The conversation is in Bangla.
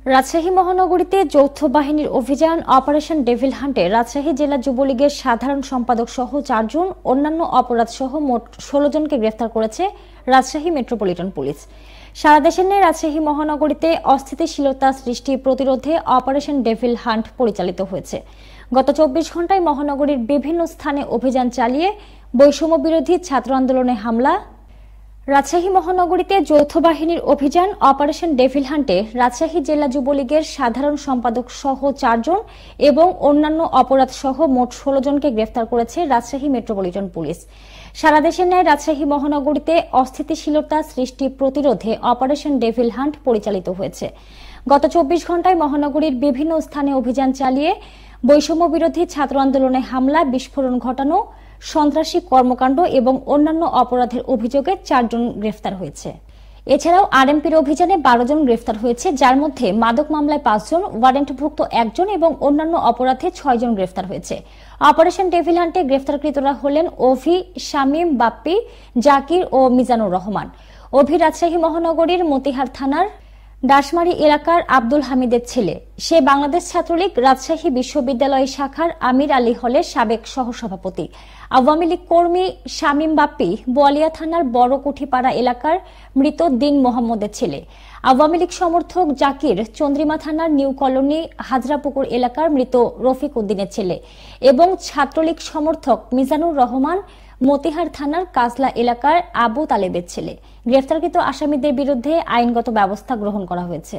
রাজশাহী মহানগরীতে যৌথ বাহিনীর অভিযান অপারেশন ডেভিল হান্টে রাজশাহী জেলা যুবলীগের সাধারণ সম্পাদক সহ 4 জন, অন্যান্য অপরাধ সহ মোট 16 জনকে গ্রেফতার করেছে রাজশাহী মেট্রোপলিটন পুলিশ। সারা দেশের ন্যায় রাজশাহী মহানগরীতে অস্থিতিশীলতা সৃষ্টি প্রতিরোধে অপারেশন ডেভিল হান্ট পরিচালিত হয়েছে। গত 24 ঘন্টায় মহানগরীর বিভিন্ন স্থানে অভিযান চালিয়ে বৈষম্য বিরোধী ছাত্র আন্দোলনে হামলা। রাজশাহী মহানগরীতে যৌথ বাহিনীর অভিযান অপারেশন ডেভিল হান্টে রাজশাহী জেলা যুবলীগের সাধারণ সম্পাদক সহ 4 জন এবং অন্যান্য অপরাধ সহ মোট 16 জনকে গ্রেফতার করেছে রাজশাহী মেট্রোপলিটন পুলিশ। সারা দেশের ন্যায় রাজশাহী মহানগরীতে অস্থিতিশীলতা সৃষ্টি প্রতিরোধে অপারেশন ডেভিল হান্ট পরিচালিত হয়েছে। গত 24 ঘন্টায় মহানগরীর বিভিন্ন স্থানে অভিযান চালিয়ে বৈষম্য বিরোধী ছাত্র আন্দোলনে হামলা, বিস্ফোরণ ঘটানো, সন্ত্রাসী কর্মকাণ্ড এবং অন্যান্য অপরাধের অভিযোগে 4 জন গ্রেফতার হয়েছে। এছাড়াও আরএমপির অভিযানে 12 জন গ্রেফতার হয়েছে, যার মধ্যে মাদক মামলায় 5 জন, ওয়ারেন্টভুক্ত 1 জন এবং অন্যান্য অপরাধে 6 জন গ্রেফতার হয়েছে। অপারেশন ডেভিল হান্টে গ্রেফতারকৃতরা হলেন অভি, শামীম, বাপ্পি, জাকির ও মিজানুর রহমান। অভি রাজশাহী মহানগরীর মতিহার থানার ডাশমারি এলাকার আব্দুল হামিদের ছেলে। সে বাংলাদেশ ছাত্রলীগ রাজশাহী বিশ্ববিদ্যালয় শাখার আমির আলী হলের সাবেক সহসভাপতি। আওয়ামী লীগ কর্মী শামীম বাপ্পি বোয়ালিয়া থানার বড় কুঠিপাড়া এলাকার মৃত দিন মোহাম্মদের ছেলে। আওয়ামী লীগ সমর্থক জাকির চন্দ্রিমা থানার নিউ কলোনি হাজরাপুকুর এলাকার মৃত রফিক উদ্দিনের ছেলে এবং ছাত্রলীগ সমর্থক মিজানুর রহমান মতিহার থানার কাজলা এলাকার আবু তালেবের ছেলে। গ্রেফতারকৃত আসামিদের বিরুদ্ধে আইনগত ব্যবস্থা গ্রহণ করা হয়েছে।